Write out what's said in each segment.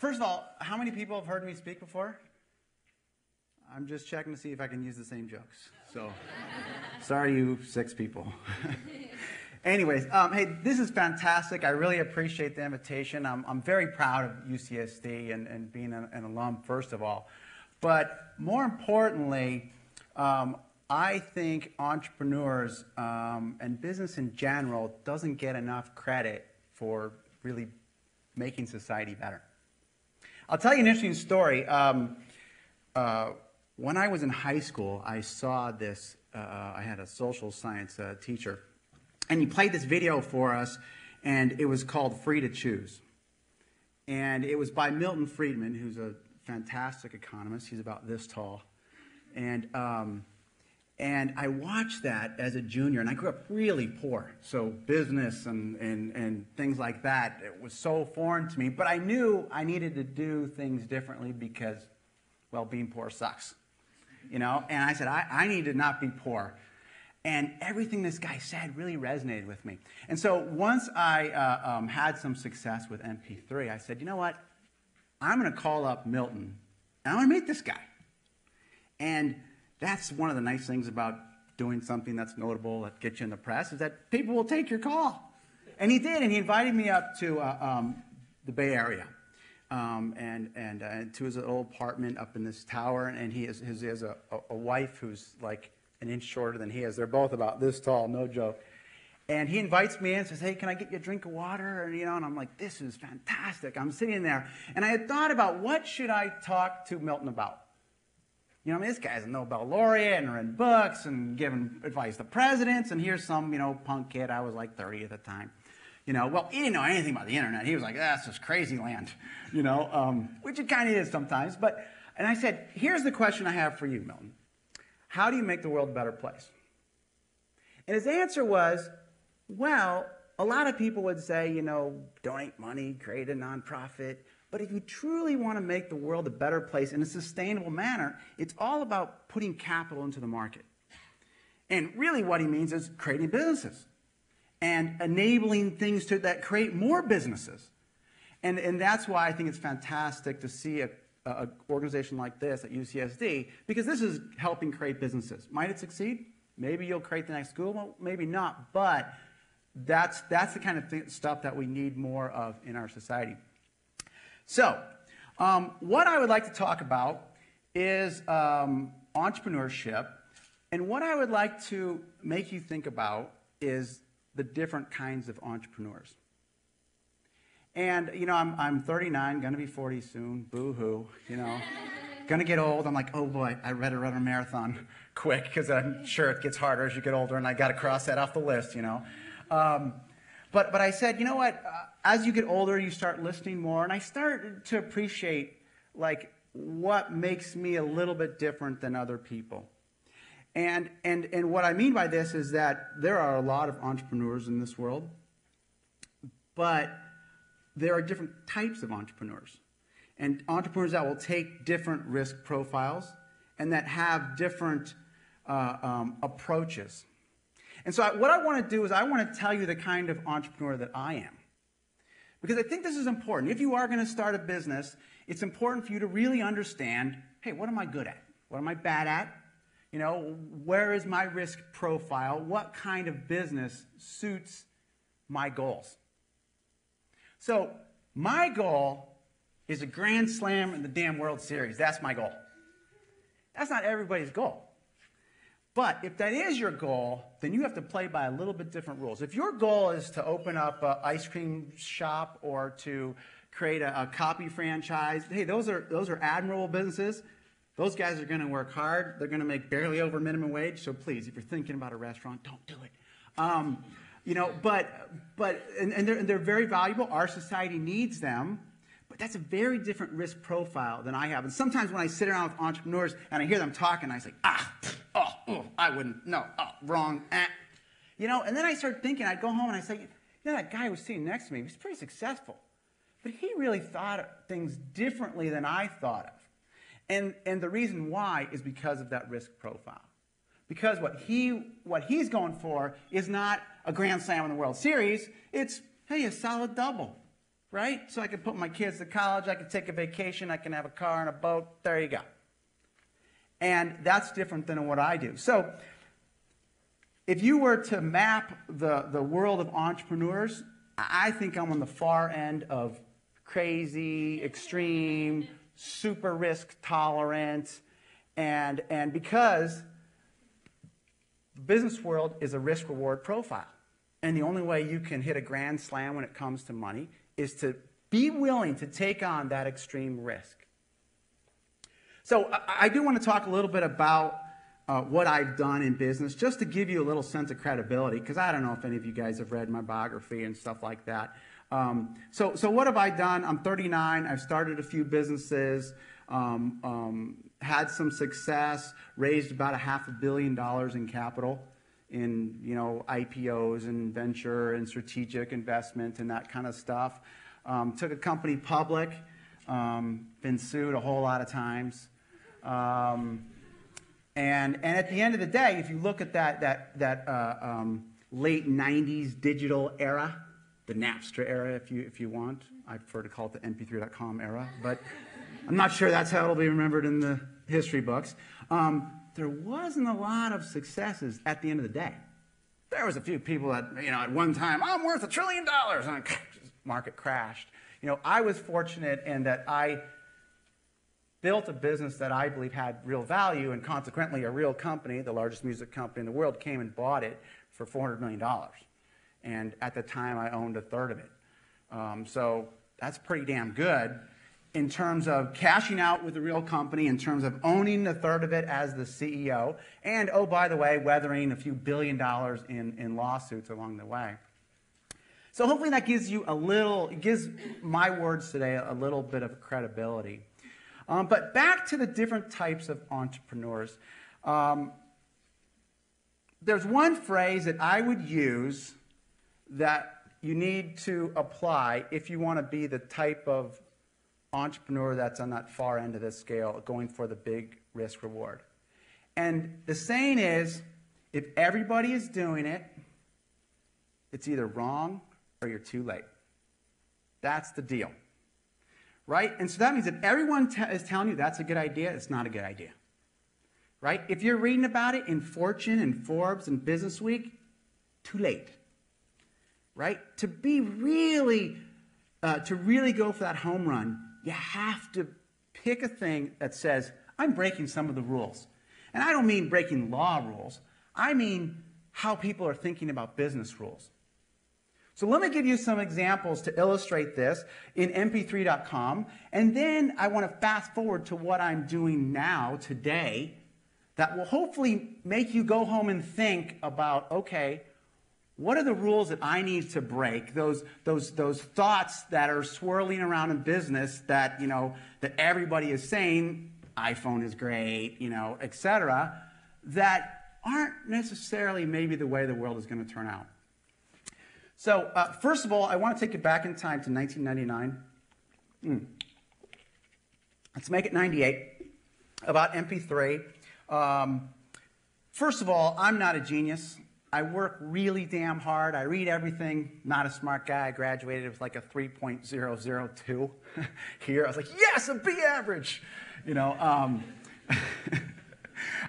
First of all, how many people have heard me speak before? I'm just checking to see if I can use the same jokes. So, sorry you 6 people. Anyways, hey, this is fantastic. I really appreciate the invitation. I'm very proud of UCSD and being an alum, first of all. But more importantly, I think entrepreneurs and business in general doesn't get enough credit for really making society better. I'll tell you an interesting story. When I was in high school, I saw this, I had a social science teacher, and he played this video for us, and it was called Free to Choose. And it was by Milton Friedman, who's a fantastic economist. He's about this tall. And I watched that as a junior, and I grew up really poor. So business and things like that, it was so foreign to me. But I knew I needed to do things differently because, well, being poor sucks. You know? And I said, I need to not be poor. And everything this guy said really resonated with me. And so once I had some success with MP3, I said, you know what? I'm going to call up Milton, and I'm going to meet this guy. And that's one of the nice things about doing something that's notable, that gets you in the press, is that people will take your call. And he did, and he invited me up to the Bay Area and to his old apartment up in this tower. And he has a wife who's like an inch shorter than he is. They're both about this tall, no joke. And he invites me in and says, hey, can I get you a drink of water? And, and I'm like, this is fantastic. I'm sitting there. And I had thought about what should I talk to Milton about? This guy's a Nobel laureate and written books and giving advice to presidents. And here's some, punk kid. I was like 30 at the time. Well, he didn't know anything about the internet. He was like, that's just crazy land, which it kind of is sometimes. And I said, here's the question I have for you, Milton. How do you make the world a better place? And his answer was, well, a lot of people would say, donate money, create a nonprofit. But if you truly want to make the world a better place in a sustainable manner, it's all about putting capital into the market. And really what he means is creating businesses and enabling things that create more businesses. And that's why I think it's fantastic to see an organization like this at UCSD, because this is helping create businesses. Might it succeed? Maybe you'll create the next school, well, maybe not, but that's the kind of stuff that we need more of in our society. So, what I would like to talk about is entrepreneurship, and what I would like to make you think about is the different kinds of entrepreneurs. And, I'm 39, going to be 40 soon, boo-hoo, going to get old. I'm like, oh boy, I read a marathon quick, because I'm sure it gets harder as you get older, and I got to cross that off the list, But I said, you know what, as you get older, you start listening more, and I started to appreciate, like, what makes me a little bit different than other people. And what I mean by this is that there are a lot of entrepreneurs in this world, but there are different types of entrepreneurs. And entrepreneurs that will take different risk profiles and that have different approaches. And so what I want to do is I want to tell you the kind of entrepreneur that I am. Because I think this is important. If you are going to start a business, it's important for you to really understand, hey, what am I good at? What am I bad at? Where is my risk profile? What kind of business suits my goals? So my goal is a grand slam in the damn World Series. That's my goal. That's not everybody's goal. But if that is your goal, then you have to play by a little bit different rules. If your goal is to open up an ice cream shop or to create a copy franchise, hey, those are admirable businesses. Those guys are going to work hard. They're going to make barely over minimum wage. So please, if you're thinking about a restaurant, don't do it. And they're very valuable. Our society needs them. But that's a very different risk profile than I have. And sometimes when I sit around with entrepreneurs and I hear them talking, I say, I wouldn't, no, wrong, and then I start thinking, I'd go home and I say, that guy who was sitting next to me, he was pretty successful. But he really thought of things differently than I thought of. And the reason why is because of that risk profile. Because what he's going for is not a grand slam in the World Series, it's, hey, a solid double. right? So I can put my kids to college, I can take a vacation, I can have a car and a boat. There you go. And that's different than what I do. So if you were to map the world of entrepreneurs, I think I'm on the far end of crazy, extreme, super risk tolerant, and because the business world is a risk reward profile. And the only way you can hit a grand slam when it comes to money is to be willing to take on that extreme risk. So I do want to talk a little bit about what I've done in business, just to give you a little sense of credibility, because I don't know if any of you guys have read my biography and stuff like that. So what have I done? I'm 39. I've started a few businesses, had some success, raised about $500 million in capital in IPOs and venture and strategic investment and that kind of stuff. Took a company public, been sued a whole lot of times. And at the end of the day, if you look at that late 90s digital era, the Napster era, if you want. I prefer to call it the mp3.com era, but I'm not sure that's how it'll be remembered in the history books. There wasn't a lot of successes at the end of the day. There was a few people that, at one time, I'm worth $1 trillion, and the market crashed. I was fortunate in that I built a business that I believe had real value, and consequently a real company, the largest music company in the world, came and bought it for $400 million. And at the time, I owned 1/3 of it. So that's pretty damn good in terms of cashing out with a real company, in terms of owning 1/3 of it as the CEO, and, oh, by the way, weathering a few $1 billion in lawsuits along the way. So hopefully that gives you gives my words today a little bit of credibility. But back to the different types of entrepreneurs. There's one phrase that I would use that you need to apply if you want to be the type of entrepreneur that's on that far end of the scale, going for the big risk reward. And the saying is, if everybody is doing it, it's either wrong or you're too late. That's the deal. Right? And so that means if everyone is telling you that's a good idea, it's not a good idea. Right? If you're reading about it in Fortune and Forbes and Business Week, too late. Right? To really go for that home run, you have to pick a thing that says, I'm breaking some of the rules. And I don't mean breaking law rules. I mean how people are thinking about business rules. So let me give you some examples to illustrate this in mp3.com. And then I want to fast forward to what I'm doing now, today, that will hopefully make you go home and think about, okay, what are the rules that I need to break? Those thoughts that are swirling around in business that, that everybody is saying, iPhone is great, etc., that aren't necessarily maybe the way the world is going to turn out. So, first of all, I want to take you back in time to 1999. Let's make it 98, about MP3. First of all, I'm not a genius. I work really damn hard. I read everything. Not a smart guy. I graduated with like a 3.002 here. I was like, yes, a B average.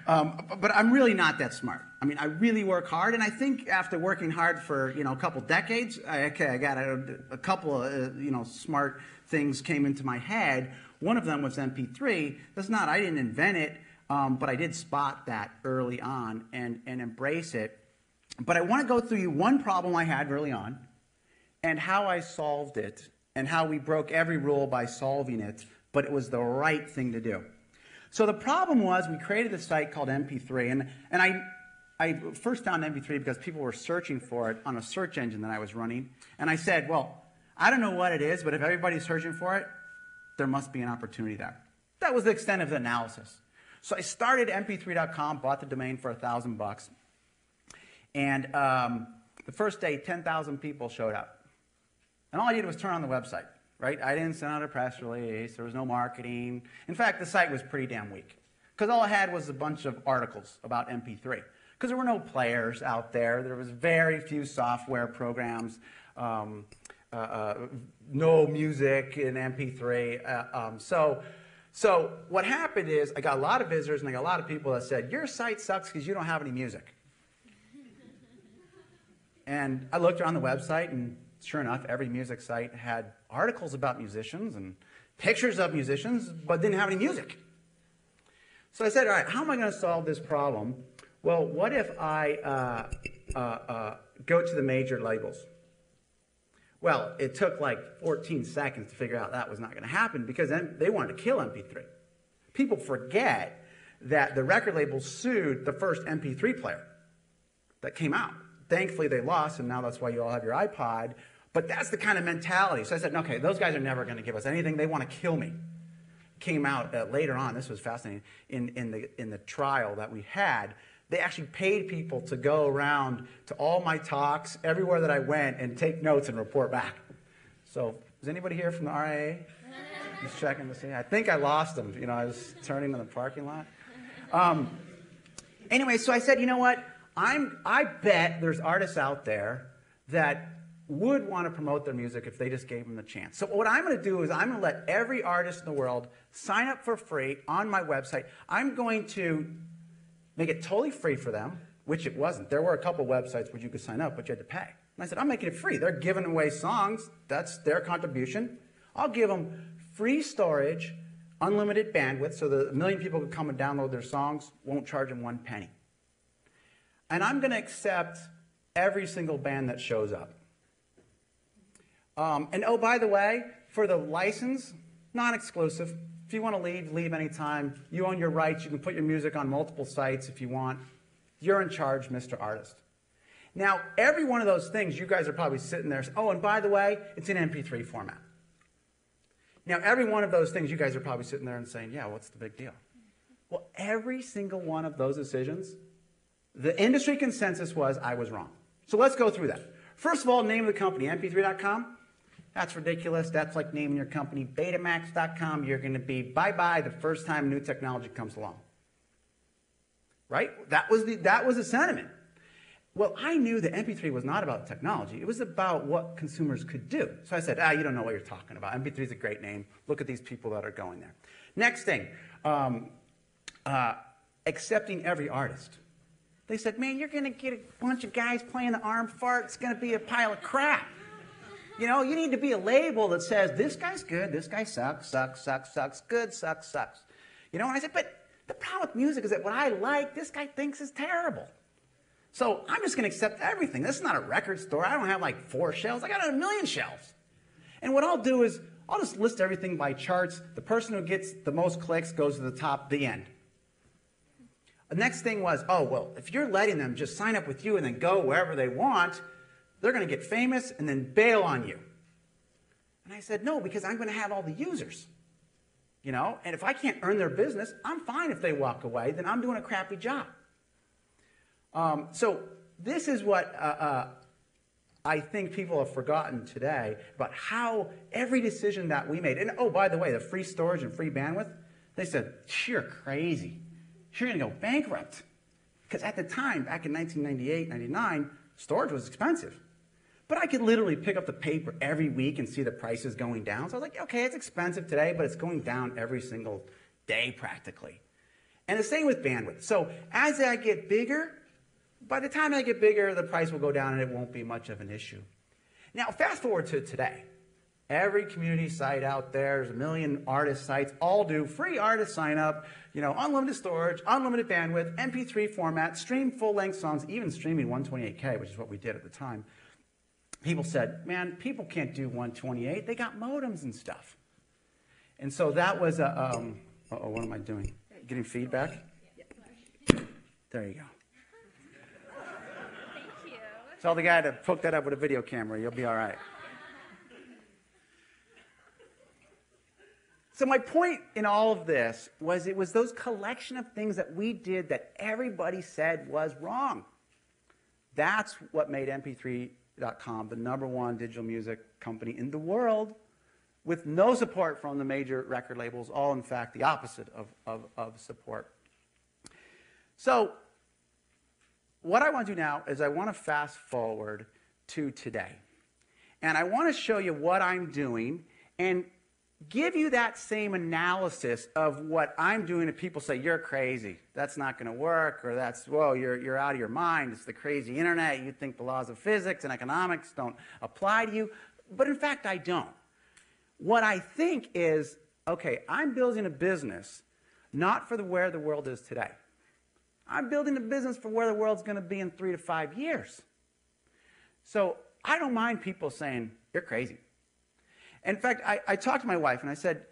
But I'm really not that smart. I mean, I really work hard, and I think after working hard for a couple decades, I got a couple of smart things came into my head. One of them was MP3. I didn't invent it, but I did spot that early on and embrace it. But I want to go through you one problem I had early on, and how I solved it, and how we broke every rule by solving it, but it was the right thing to do. So the problem was we created a site called MP3, and I first found MP3 because people were searching for it on a search engine that I was running. And I said, well, I don't know what it is, but if everybody's searching for it, there must be an opportunity there. That was the extent of the analysis. So I started mp3.com, bought the domain for $1,000. And the first day, 10,000 people showed up. And all I did was turn on the website. Right? I didn't send out a press release. There was no marketing. In fact, the site was pretty damn weak. Because all I had was a bunch of articles about MP3. Because there were no players out there. There was very few software programs. no music in MP3. So what happened is I got a lot of visitors and I got a lot of people that said, your site sucks because you don't have any music. And I looked around the website, and sure enough, every music site had articles about musicians and pictures of musicians, but didn't have any music. So I said, all right, how am I going to solve this problem? Well, what if I go to the major labels? Well, it took like 14 seconds to figure out that was not going to happen because then they wanted to kill MP3. People forget that the record labels sued the first MP3 player that came out. Thankfully, they lost, and now that's why you all have your iPod. But that's the kind of mentality. So I said, okay, those guys are never going to give us anything. They want to kill me. Came out later on. This was fascinating. In the trial that we had, they actually paid people to go around to all my talks, everywhere that I went, and take notes and report back. So is anybody here from the RIA? Just checking to see. I think I lost them. You know, I was turning in the parking lot. Anyway, so I said, you know what? I bet there's artists out there that would want to promote their music if they just gave them the chance. So what I'm going to do is I'm going to let every artist in the world sign up for free on my website. I'm going to make it totally free for them, which it wasn't. There were a couple websites where you could sign up, but you had to pay. And I said, I'm making it free. They're giving away songs. That's their contribution. I'll give them free storage, unlimited bandwidth, so that 1 million people can come and download their songs, won't charge them 1 penny. And I'm going to accept every single band that shows up. And oh, by the way, for the license, non-exclusive. If you want to leave anytime. You own your rights. You can put your music on multiple sites if you want. You're in charge, Mr. Artist. Now, every one of those things, you guys are probably sitting there saying, oh, and by the way, it's in MP3 format. Now, every one of those things, you guys are probably sitting there and saying, yeah, what's the big deal? Well, every single one of those decisions, the industry consensus was I was wrong. So let's go through that. First of all, name of the company, mp3.com. That's ridiculous. That's like naming your company Betamax.com. You're going to be bye-bye the first time new technology comes along. Right? That was the sentiment. Well, I knew that MP3 was not about technology. It was about what consumers could do. So I said, you don't know what you're talking about. MP3 is a great name. Look at these people that are going there. Next thing, accepting every artist. They said, man, you're going to get a bunch of guys playing the arm fart. It's going to be a pile of crap. You know, you need to be a label that says, this guy's good, this guy sucks, good, sucks. You know, and I said, but the problem with music is that what I like, this guy thinks is terrible. So I'm just going to accept everything. This is not a record store. I don't have like 4 shelves. I got 1 million shelves. And what I'll do is I'll just list everything by charts. The person who gets the most clicks goes to the top, the end. The next thing was, oh, well, if you're letting them just sign up with you and then go wherever they want, they're going to get famous and then bail on you. And I said, no, because I'm going to have all the users. You know, and if I can't earn their business, I'm fine if they walk away. Then I'm doing a crappy job. So this is what I think people have forgotten today about how every decision that we made. And oh, by the way, the free storage and free bandwidth, they said, you're crazy. You're going to go bankrupt. Because at the time, back in 1998, 99, storage was expensive. But I could literally pick up the paper every week and see the prices going down. So I was like, okay, it's expensive today, but it's going down every single day practically. And the same with bandwidth. So as I get bigger, by the time I get bigger, the price will go down and it won't be much of an issue. Now, fast forward to today. Every community site out there, there's 1 million artist sites, all do free artist sign up, you know, unlimited storage, unlimited bandwidth, MP3 format, stream full-length songs, even streaming 128K, which is what we did at the time. People said, man, people can't do 128. They got modems and stuff. And so that was a, uh-oh, what am I doing? Getting feedback? There you go. Thank you. Tell the guy to hook that up with a video camera. You'll be all right. So my point in all of this was it was those collection of things that we did that everybody said was wrong. That's what made mp3.com the #1 digital music company in the world with no support from the major record labels, all in fact the opposite of support. So what I want to do now is I want to fast forward to today. And I want to show you what I'm doing and give you that same analysis of what I'm doing if people say, you're crazy, that's not going to work, or that's, whoa, you're out of your mind, it's the crazy internet, you think the laws of physics and economics don't apply to you. But in fact, I don't. What I think is, okay, I'm building a business not for where the world is today. I'm building a business for where the world's going to be in 3 to 5 years. So I don't mind people saying, you're crazy. In fact, I talked to my wife and I said,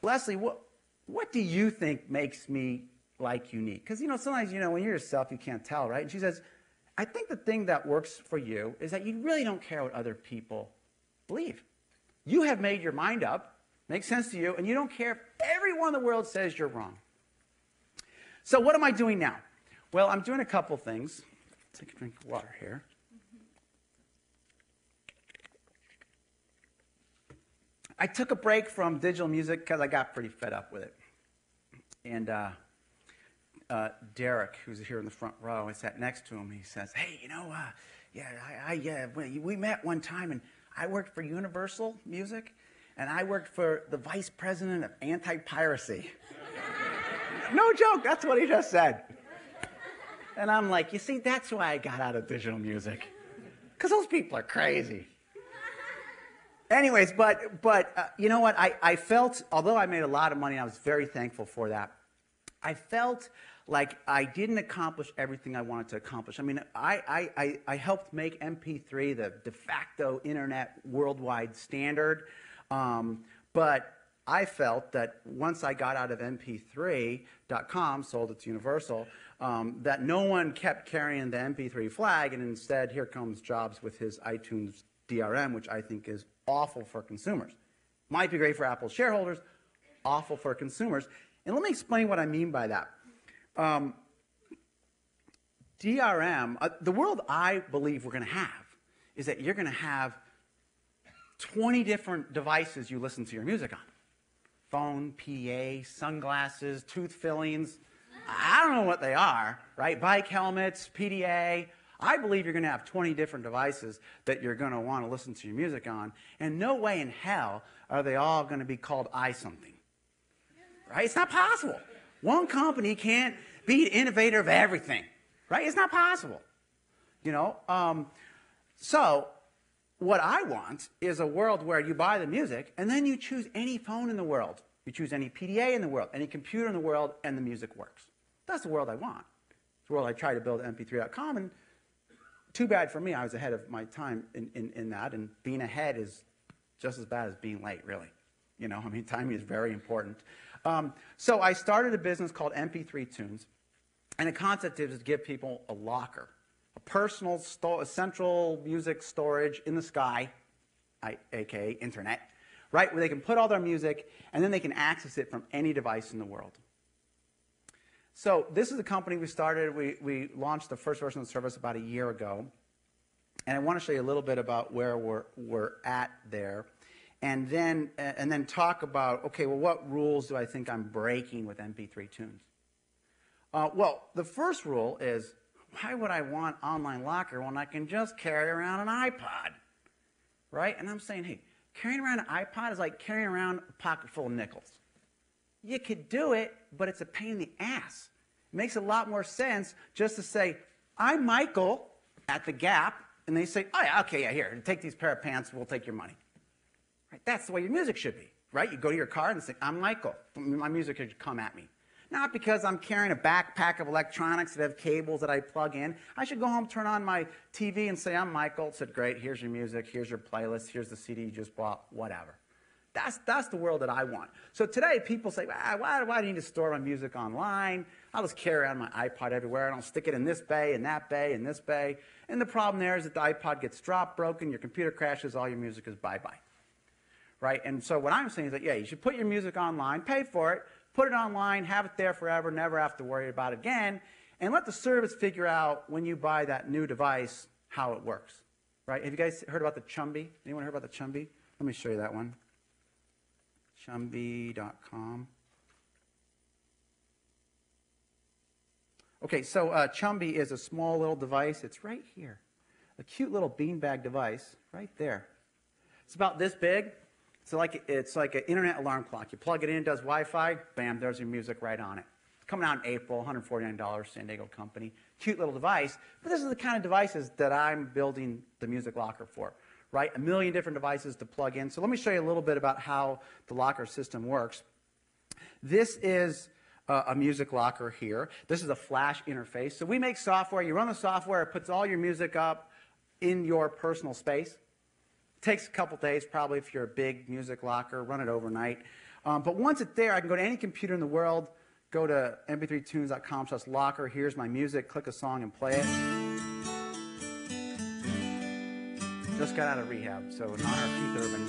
Leslie, what do you think makes me like unique? Because, sometimes, when you're yourself, you can't tell, right? And she says, I think the thing that works for you is that you really don't care what other people believe. You have made your mind up, makes sense to you, and you don't care if everyone in the world says you're wrong. So what am I doing now? Well, I'm doing a couple things. Take a drink of water here. I took a break from digital music because I got pretty fed up with it. And Derek, who's here in the front row, I sat next to him. He says, hey, we met one time, and I worked for Universal Music, and I worked for the vice president of anti-piracy. No joke, that's what he just said. And I'm like, you see, that's why I got out of digital music. Because those people are crazy. Anyways, but you know what? I felt, although I made a lot of money, and I was very thankful for that, I felt like I didn't accomplish everything I wanted to accomplish. I mean, I helped make MP3 the de facto internet worldwide standard, but I felt that once I got out of MP3.com, sold it to Universal, that no one kept carrying the MP3 flag, and instead here comes Jobs with his iTunes DRM, which I think is awful for consumers. Might be great for Apple shareholders, awful for consumers. And let me explain what I mean by that. DRM, the world I believe we're going to have is that you're going to have 20 different devices you listen to your music on. Phone, PDA, sunglasses, tooth fillings. I don't know what they are, right? Bike helmets, PDA. I believe you're going to have 20 different devices that you're going to want to listen to your music on, and no way in hell are they all going to be called iSomething. Right? It's not possible. One company can't be the innovator of everything. Right? It's not possible. So what I want is a world where you buy the music, and then you choose any phone in the world. You choose any PDA in the world, any computer in the world, and the music works. That's the world I want. It's the world I tried to build mp3.com, and too bad for me, I was ahead of my time in that, and being ahead is just as bad as being late, really. Timing is very important. So I started a business called MP3 Tunes, and the concept is to give people a locker, a personal, central music storage in the sky, aka internet, right, where they can put all their music, and then they can access it from any device in the world. So this is a company we started. We launched the first version of the service about a year ago. And I want to show you a little bit about where we're at there. And then talk about, okay, well, what rules do I think I'm breaking with MP3 Tunes? Well, the first rule is, why would I want online locker when I can just carry around an iPod? Right? And I'm saying, hey, carrying around an iPod is like carrying around a pocket full of nickels. You could do it, but it's a pain in the ass. It makes a lot more sense just to say, I'm Michael at the Gap, and they say, oh, yeah, okay, yeah, here, take these pair of pants, we'll take your money. Right? That's the way your music should be, right? You go to your car and say, I'm Michael. My music should come at me. Not because I'm carrying a backpack of electronics that have cables that I plug in. I should go home, turn on my TV, and say, I'm Michael. Said, great, here's your music, here's your playlist, here's the CD you just bought, whatever. That's the world that I want. So today, people say, why do I need to store my music online? I'll just carry around my iPod everywhere, and I'll stick it in this bay, and that bay, and this bay. And the problem there is that the iPod gets dropped, broken, your computer crashes, all your music is bye-bye. Right? And so what I'm saying is that, yeah, you should put your music online, pay for it, put it online, have it there forever, never have to worry about it again, and let the service figure out when you buy that new device how it works. Right? Have you guys heard about the Chumby? Anyone heard about the Chumby? Let me show you that one. Chumby.com. Okay, so Chumby is a small little device. It's right here. A cute little beanbag device right there. It's about this big. So it's like an internet alarm clock. You plug it in, does Wi-Fi, bam, there's your music right on it. It's coming out in April, $149, San Diego company. Cute little device, but this is the kind of devices that I'm building the music locker for, right? A million different devices to plug in. So let me show you a little bit about how the locker system works. This is a music locker here. This is a flash interface. So we make software. You run the software. It puts all your music up in your personal space. It takes a couple days probably if you're a big music locker. Run it overnight. But once it's there, I can go to any computer in the world, go to mp3tunes.com/locker. Here's my music. Click a song and play it. Just got out of rehab, so in honor of Keith Urban.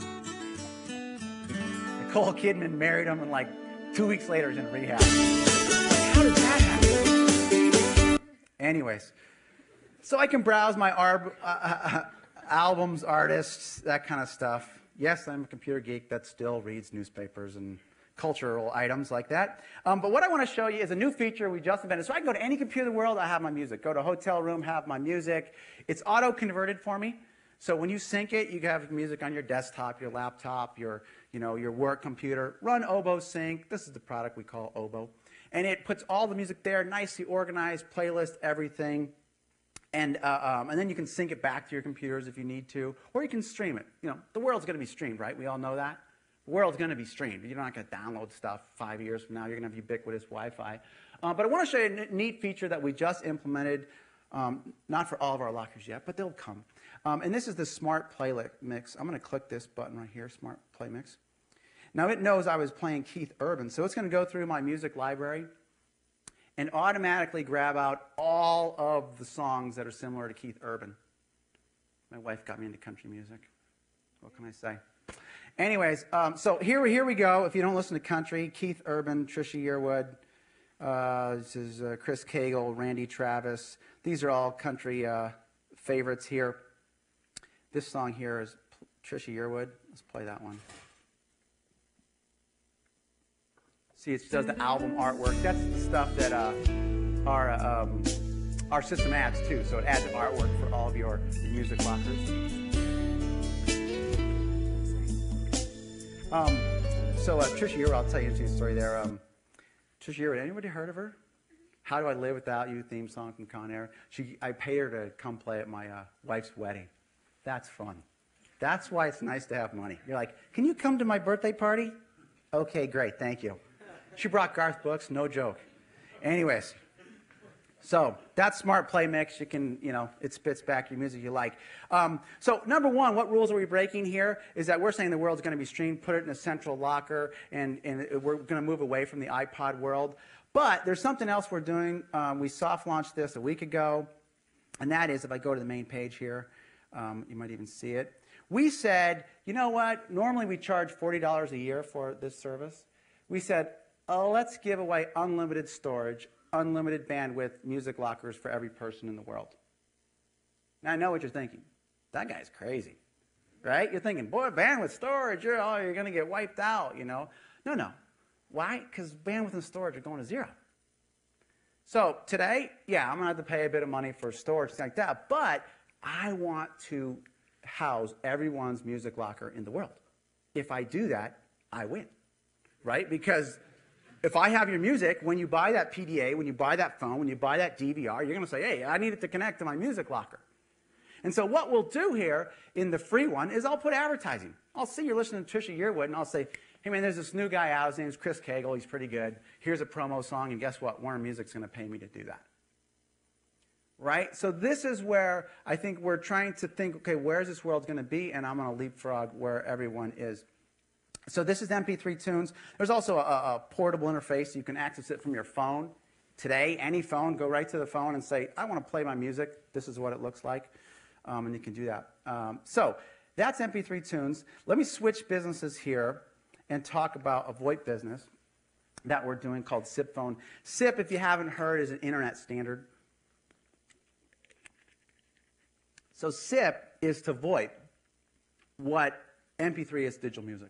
Nicole Kidman married him, and like 2 weeks later, he's in rehab. How did that happen? Anyways, so I can browse my albums, artists, that kind of stuff. Yes, I'm a computer geek that still reads newspapers and cultural items like that. But what I want to show you is a new feature we just invented. So I can go to any computer in the world, I have my music. Go to a hotel room, have my music. It's auto-converted for me. So when you sync it, you have music on your desktop, your laptop, your work computer. Run Oboe Sync. This is the product we call Oboe. And it puts all the music there, nicely organized, playlist, everything. And then you can sync it back to your computers if you need to, or you can stream it. The world's going to be streamed, right? We all know that. The world's going to be streamed. You're not going to download stuff 5 years from now. You're going to have ubiquitous Wi-Fi. But I want to show you a neat feature that we just implemented, not for all of our lockers yet, but they'll come. And this is the Smart Play Mix. I'm going to click this button right here, Smart Play Mix. Now it knows I was playing Keith Urban, so it's going to go through my music library and automatically grab out all of the songs that are similar to Keith Urban. My wife got me into country music. What can I say? Anyways, so here we go. If you don't listen to country, Keith Urban, Trisha Yearwood, this is Chris Cagle, Randy Travis. These are all country favorites here. This song here is Trisha Yearwood. Let's play that one. See, it does the album artwork. That's the stuff that our system adds too. So it adds artwork for all of your music lockers. Trisha Yearwood, I'll tell you a story there. Trisha Yearwood, anybody heard of her? How Do I Live Without You theme song from Con Air. I paid her to come play at my wife's wedding. That's fun. That's why it's nice to have money. You're like, can you come to my birthday party? Okay, great, thank you. She brought Garth books, no joke. Anyways, so that's Smart Play Mix. You can, it spits back your music you like. So number one, what rules are we breaking here is that we're saying the world's going to be streamed, put it in a central locker, and we're going to move away from the iPod world. But there's something else we're doing. We soft launched this a week ago, and that is, if I go to the main page here, you might even see it. We said, you know what? Normally we charge $40 a year for this service. We said, let's give away unlimited storage, unlimited bandwidth music lockers for every person in the world. Now I know what you're thinking. That guy's crazy, right? You're thinking, boy, bandwidth storage, you're going to get wiped out, No. Why? Because bandwidth and storage are going to zero. So today, yeah, I'm going to have to pay a bit of money for storage, things like that, but I want to house everyone's music locker in the world. If I do that, I win, right? Because if I have your music, when you buy that PDA, when you buy that phone, when you buy that DVR, you're going to say, hey, I need it to connect to my music locker. And so what we'll do here in the free one is I'll put advertising. I'll see you're listening to Trisha Yearwood, and I'll say, hey, man, there's this new guy out. His name's Chris Cagle. He's pretty good. Here's a promo song, and guess what? Warner Music's going to pay me to do that. Right? So this is where I think we're trying to think, okay, where's this world going to be? And I'm going to leapfrog where everyone is. So this is MP3 Tunes. There's also a portable interface. You can access it from your phone. Today, any phone, go right to the phone and say, I want to play my music. This is what it looks like. And you can do that. So that's MP3 Tunes. Let me switch businesses here and talk about a VoIP business that we're doing called SIP Phone. SIP, if you haven't heard, is an internet standard. So SIP is to VoIP what MP3 is to digital music.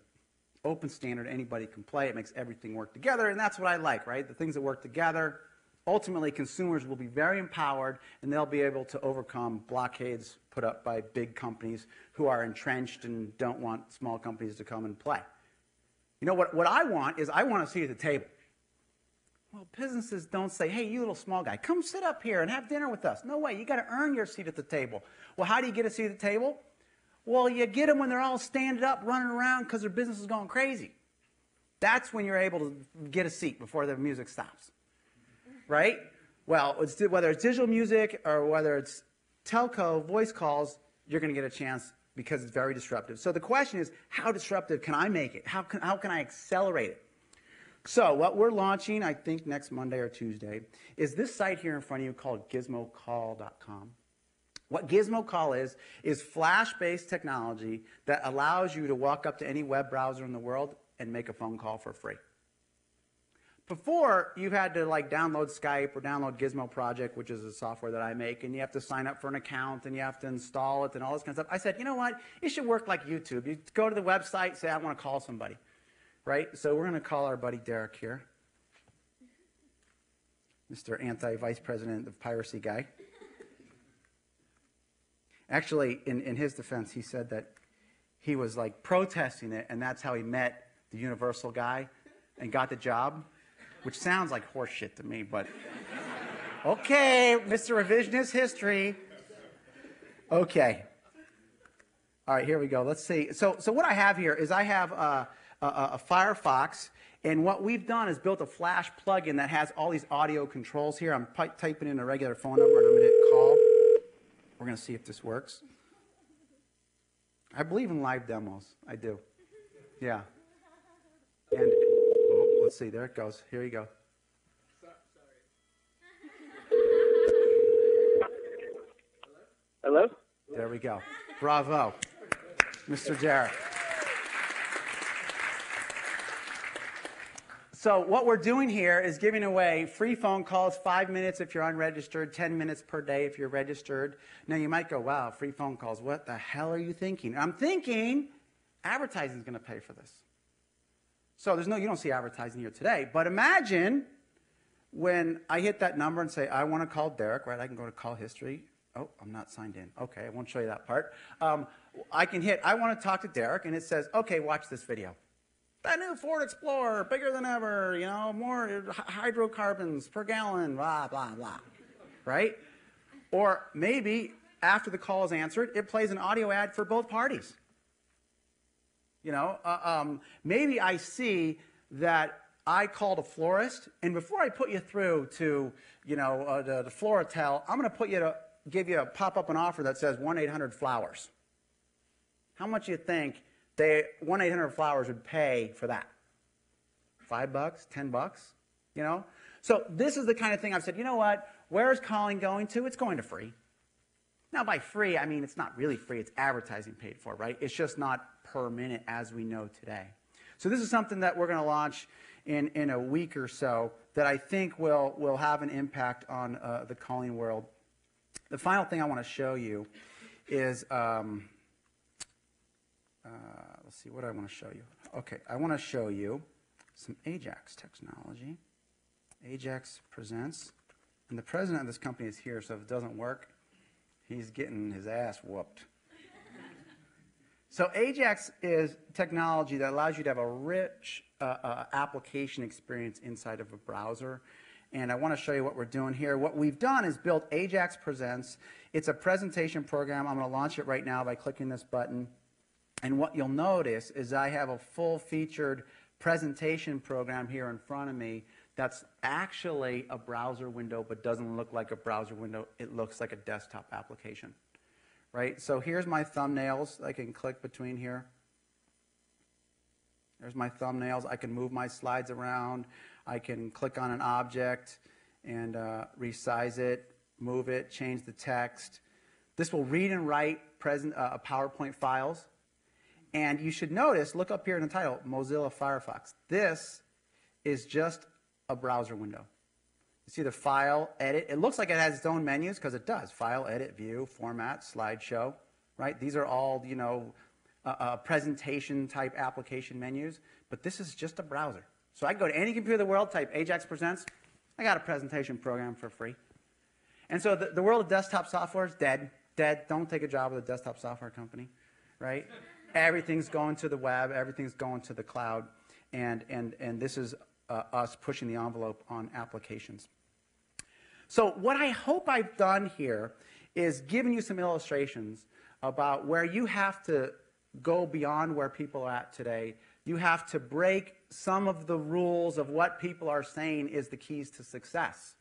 Open standard, anybody can play. It makes everything work together, and that's what I like, right? The things that work together, ultimately consumers will be very empowered, and they'll be able to overcome blockades put up by big companies who are entrenched and don't want small companies to come and play. You know, what I want is I want a seat at the table. Well, businesses don't say, hey, you little small guy, come sit up here and have dinner with us. No way, you got to earn your seat at the table. Well, how do you get a seat at the table? Well, you get them when they're all standing up, running around because their business is going crazy. That's when you're able to get a seat before the music stops, right? Well, whether it's digital music or whether it's telco, voice calls, you're going to get a chance because it's very disruptive. So the question is, how disruptive can I make it? How can I accelerate it? So what we're launching, I think next Monday or Tuesday, is this site here in front of you called gizmocall.com. What Gizmo Call is flash-based technology that allows you to walk up to any web browser in the world and make a phone call for free. Before, you had to like download Skype or download Gizmo Project, which is a software that I make, and you have to sign up for an account and you have to install it and all this kind of stuff. I said, you know what? It should work like YouTube. You go to the website, say, I want to call somebody. Right? So we're going to call our buddy Derek here, Mr. Anti-Vice President of Piracy guy. Actually, in his defense, he said that he was like protesting it, and that's how he met the Universal guy and got the job, which sounds like horse shit to me, but okay, Mr. Revisionist History. Okay. All right, here we go. Let's see. So what I have here is I have a Firefox, and what we've done is built a Flash plugin that has all these audio controls here. I'm typing in a regular phone number, and I'm going to hit call. We're going to see if this works. I believe in live demos. I do. Yeah. And let's see. There it goes. Here you go. Hello? There we go. Bravo, Mr. Derek. So what we're doing here is giving away free phone calls, 5 minutes if you're unregistered, 10 minutes per day if you're registered. Now you might go, wow, free phone calls. What the hell are you thinking? I'm thinking advertising is going to pay for this. So you don't see advertising here today. But imagine when I hit that number and say, I want to call Derek, right? I can go to call history. Oh, I'm not signed in. Okay, I won't show you that part. I can hit, I want to talk to Derek, and it says, okay, watch this video. That new Ford Explorer, bigger than ever, you know, more hydrocarbons per gallon, blah, blah, blah, right? Or maybe after the call is answered, it plays an audio ad for both parties. You know, maybe I see that I called a florist, and before I put you through to, you know, the Floratel, I'm going to pop up an offer that says 1-800-FLOWERS. How much do you think 1-800-FLOWERS would pay for that? $5, $10, you know? So this is the kind of thing I've said, you know what? Where is calling going to? It's going to free. Now, by free, I mean it's not really free. It's advertising paid for, right? It's just not per minute as we know today. So this is something that we're going to launch in a week or so that I think will have an impact on the calling world. The final thing I want to show you is, let's see, what do I want to show you? Okay, I want to show you some Ajax technology. Ajax presents, and the president of this company is here, so if it doesn't work, he's getting his ass whooped. So Ajax is technology that allows you to have a rich application experience inside of a browser. And I want to show you what we're doing here. What we've done is built Ajax Presents. It's a presentation program. I'm going to launch it right now by clicking this button. And what you'll notice is I have a full-featured presentation program here in front of me that's actually a browser window but doesn't look like a browser window. It looks like a desktop application. Right? So here's my thumbnails. I can click between here. There's my thumbnails. I can move my slides around. I can click on an object and resize it, move it, change the text. This will read and write PowerPoint files. And you should notice, look up here in the title, Mozilla Firefox. This is just a browser window. You see the file, edit. It looks like it has its own menus because it does. File, edit, view, format, slideshow, right? These are all, you know, presentation type application menus. But this is just a browser. So I can go to any computer in the world, type Ajax Presents, I got a presentation program for free. And so the world of desktop software is dead. Dead. Don't take a job with a desktop software company, right? Everything's going to the web. Everything's going to the cloud. And this is us pushing the envelope on applications. So what I hope I've done here is given you some illustrations about where you have to go beyond where people are at today. You have to break some of the rules of what people are saying is the keys to success.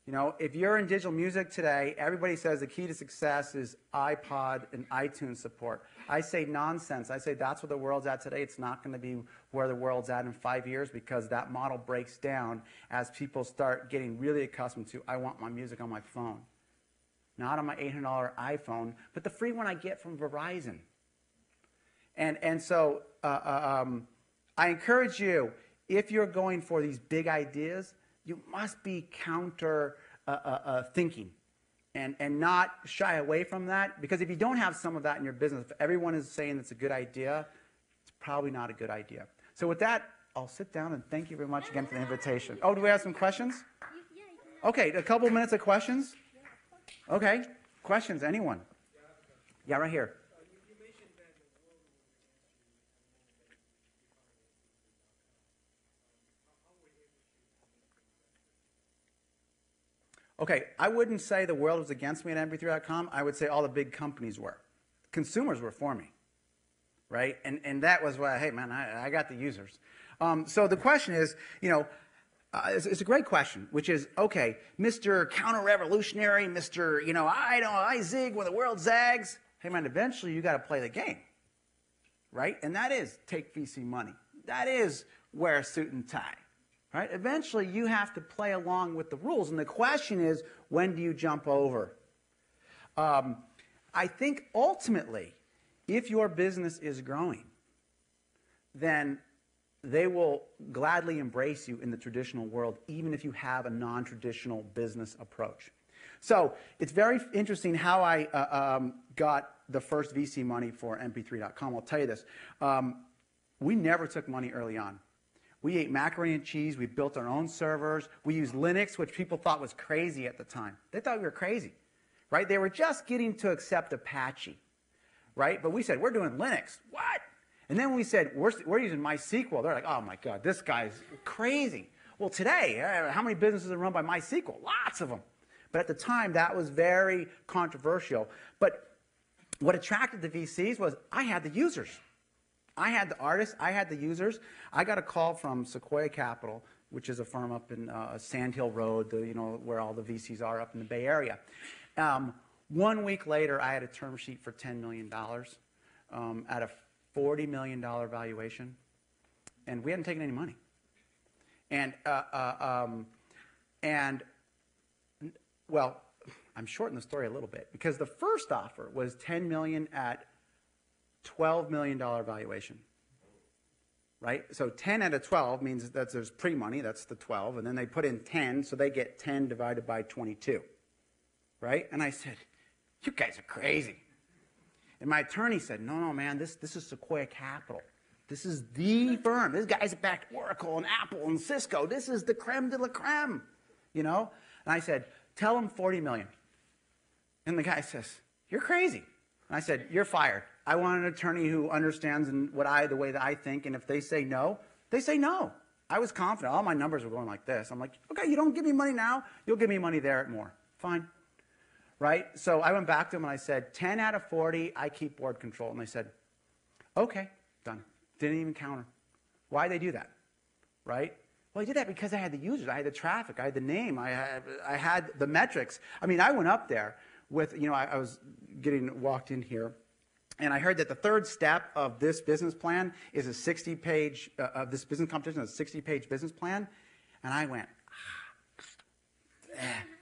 You know, if you're in digital music today, everybody says the key to success is iPod and iTunes support. I say nonsense. I say that's where the world's at today. It's not going to be where the world's at in 5 years because that model breaks down as people start getting really accustomed to, I want my music on my phone. Not on my $800 iPhone, but the free one I get from Verizon. And so I encourage you, if you're going for these big ideas, you must be counter thinking and not shy away from that. Because if you don't have some of that in your business, if everyone is saying it's a good idea, it's probably not a good idea. So with that, I'll sit down and thank you very much again for the invitation. Oh, do we have some questions? Okay, a couple minutes of questions. Okay, questions, anyone? Yeah, right here. Okay, I wouldn't say the world was against me at mp3.com. I would say all the big companies were. Consumers were for me, right? And that was why, hey, man, I got the users. So the question is, you know, it's a great question, which is, okay, Mr. Counter-Revolutionary, Mr., you know, I zig when the world zags. Hey, man, eventually you got to play the game, right? And that is take VC money. That is wear a suit and tie. Right? Eventually, you have to play along with the rules. And the question is, when do you jump over? I think ultimately, if your business is growing, then they will gladly embrace you in the traditional world, even if you have a non-traditional business approach. So it's very interesting how I got the first VC money for mp3.com. I'll tell you this. We never took money early on. We ate macaroni and cheese. We built our own servers. We used Linux, which people thought was crazy at the time. They thought we were crazy, right? They were just getting to accept Apache, right? But we said, we're doing Linux. What? And then we said, we're using MySQL. They're like, oh, my God, this guy's crazy. Well, today, how many businesses are run by MySQL? Lots of them. But at the time, that was very controversial. But what attracted the VCs was I had the users. I had the artists, I had the users. I got a call from Sequoia Capital, which is a firm up in Sand Hill Road, you know, where all the VCs are up in the Bay Area. 1 week later, I had a term sheet for $10 million at a $40 million valuation, and we hadn't taken any money. And well, I'm shortening the story a little bit because the first offer was $10 million at $12 million valuation, right? So 10 out of 12 means that there's pre-money, that's the 12, and then they put in 10, so they get 10 divided by 22, right? And I said, you guys are crazy. And my attorney said, no, man, this is Sequoia Capital. This is the firm. These guys have backed Oracle and Apple and Cisco. This is the creme de la creme, you know? And I said, tell them 40 million. And the guy says, you're crazy. And I said, you're fired. I want an attorney who understands the way that I think, and if they say no, they say no. I was confident. All my numbers were going like this. I'm like, okay, you don't give me money now, you'll give me money there at more. Fine. Right? So I went back to them and I said, 10 out of 40, I keep board control. And they said, okay, done. Didn't even counter. Why'd they do that? Right? Well, I did that because I had the users, I had the traffic, I had the name, I had the metrics. I mean, I went up there with, you know, I was getting walked in here, and I heard that the third step of this business plan is a 60-page, of this business competition, a 60-page business plan. And I went,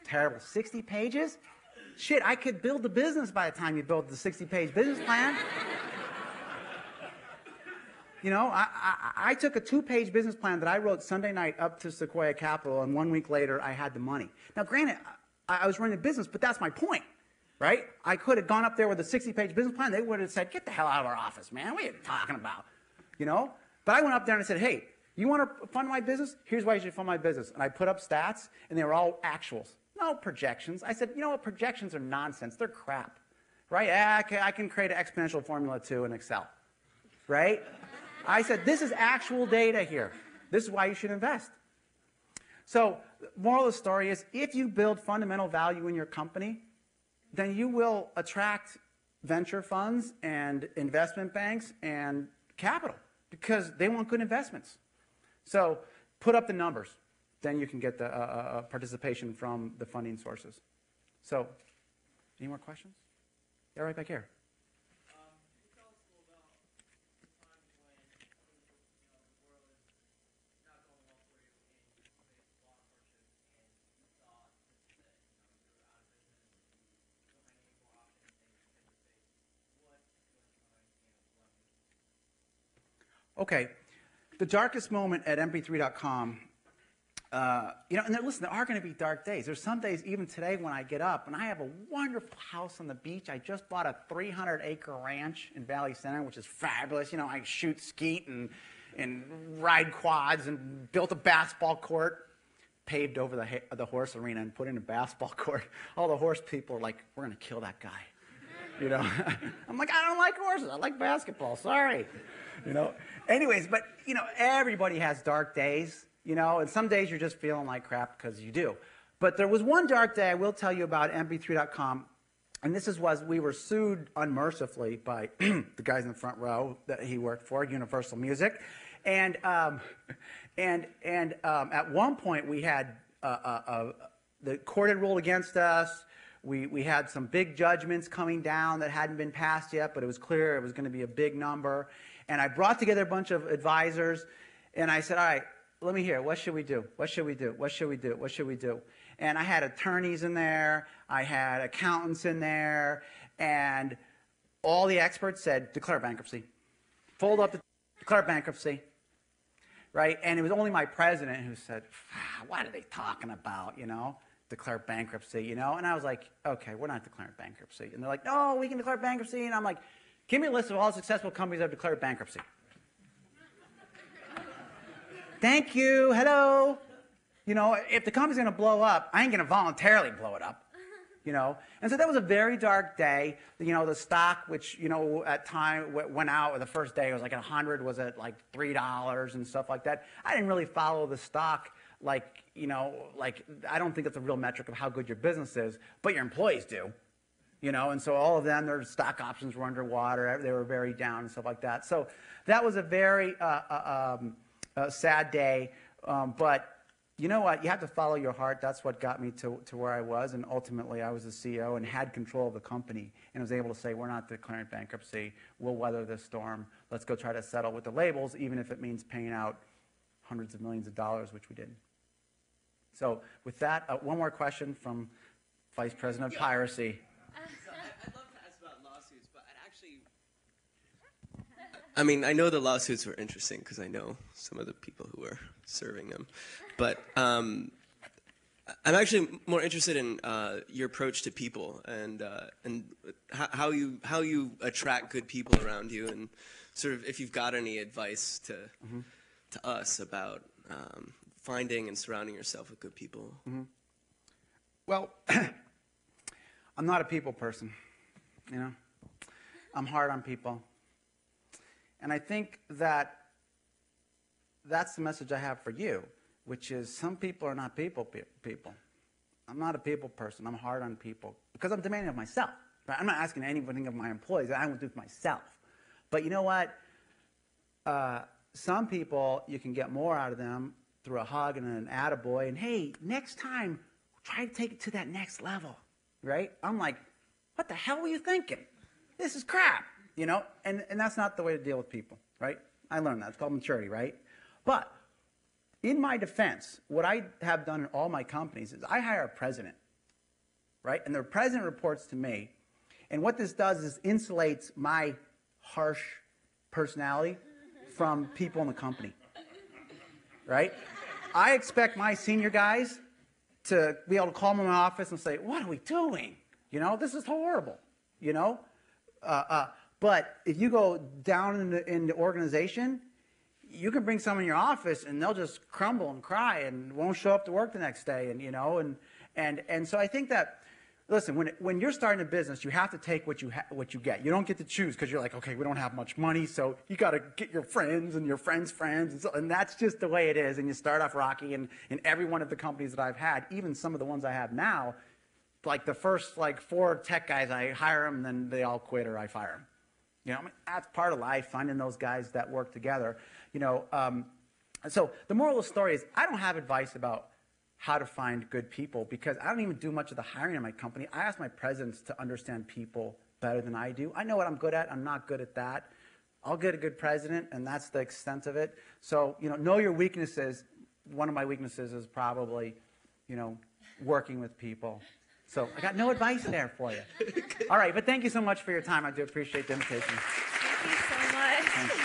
terrible, 60 pages? Shit, I could build a business by the time you build the 60-page business plan. You know, I took a 2-page business plan that I wrote Sunday night up to Sequoia Capital, and 1 week later, I had the money. Now, granted, I was running a business, but that's my point. Right? I could have gone up there with a 60-page business plan. They would have said, get the hell out of our office, man. What are you talking about? You know? But I went up there and I said, hey, You want to fund my business? Here's why you should fund my business. And I put up stats, and they were all actuals. No projections. I said, you know what? Projections are nonsense. They're crap, right? I can create an exponential formula too in Excel, right? I said, this is actual data here. This is why you should invest. So moral of the story is, if you build fundamental value in your company, then you will attract venture funds and investment banks and capital because they want good investments. So put up the numbers. Then you can get the participation from the funding sources. So any more questions? Yeah, right back here. Okay, the darkest moment at mp3.com, you know, and listen, there are going to be dark days. There's some days, even today, when I get up, and I have a wonderful house on the beach. I just bought a 300-acre ranch in Valley Center, which is fabulous. You know, I shoot skeet and ride quads and built a basketball court, paved over the horse arena and put in a basketball court. All the horse people are like, we're going to kill that guy. You know, I'm like, I don't like horses. I like basketball. Sorry. You know. Anyways, but, you know, everybody has dark days, you know, and some days you're just feeling like crap because you do. But there was one dark day I will tell you about mp3.com, and this was we were sued unmercifully by the guys in the front row that he worked for, Universal Music. And at one point we had the court had ruled against us. We had some big judgments coming down that hadn't been passed yet, but it was clear it was going to be a big number. And I brought together a bunch of advisors, and I said, all right, let me hear. What should we do? What should we do? What should we do? What should we do? And I had attorneys in there. I had accountants in there. And all the experts said, declare bankruptcy. Fold up, declare bankruptcy. Right? And it was only my president who said, what are they talking about, you know? Declare bankruptcy, you know? And I was like, okay, we're not declaring bankruptcy. And they're like, no, we can declare bankruptcy. And I'm like, give me a list of all the successful companies that have declared bankruptcy. Thank you. Hello. You know, if the company's going to blow up, I ain't going to voluntarily blow it up. You know, and so that was a very dark day. You know, the stock, which, you know, at time went out the first day, it was like 100, was at like $3 and stuff like that. I didn't really follow the stock. Like, you know, like, I don't think that's a real metric of how good your business is, but your employees do. You know, and so all of them, their stock options were underwater. They were very down and stuff like that. So that was a very sad day. But you know what? You have to follow your heart. That's what got me to where I was. And ultimately, I was the CEO and had control of the company and was able to say, we're not declaring bankruptcy. We'll weather this storm. Let's go try to settle with the labels, even if it means paying out hundreds of millions of dollars, which we did. So with that, one more question from Vice President of Piracy. I'd love to ask about lawsuits, but I mean, I know the lawsuits were interesting because I know some of the people who are serving them. But I'm actually more interested in your approach to people and how you attract good people around you, and sort of if you've got any advice to us about finding and surrounding yourself with good people. Well, I'm not a people person. You know, I'm hard on people. And I think that that's the message I have for you, which is some people are not people. I'm not a people person. I'm hard on people because I'm demanding of myself. Right? I'm not asking anything of my employees. I will do it myself. But you know what? Some people, you can get more out of them through a hug and an attaboy. And hey, next time, try to take it to that next level. Right? I'm like, what the hell were you thinking? This is crap, you know? And that's not the way to deal with people, right? I learned that. It's called maturity, right? But in my defense, what I have done in all my companies is I hire a president, right? And the president reports to me. And what this does is insulates my harsh personality from people in the company, right? I expect my senior guys to be able to call me in my office and say, what are we doing? You know, this is horrible, you know? But if you go down in the organization, you can bring someone in your office and they'll just crumble and cry and won't show up to work the next day. And so I think that, listen, when you're starting a business, you have to take what you get. You don't get to choose because you're like, okay, we don't have much money, so you got to get your friends and your friends' friends, and that's just the way it is. And you start off rocky. And in every one of the companies that I've had, even some of the ones I have now, like the first 4 tech guys, I hire them, and then they all quit or I fire them. That's part of life, finding those guys that work together. So the moral of the story is, I don't have advice about how to find good people, because I don't even do much of the hiring in my company. I ask my presidents to understand people better than I do. I know what I'm good at. I'm not good at that. I'll get a good president, and that's the extent of it. So, know your weaknesses. One of my weaknesses is probably, working with people. So I got no advice there for you. All right, but thank you so much for your time. I do appreciate the invitation. Thank you so much. Thanks.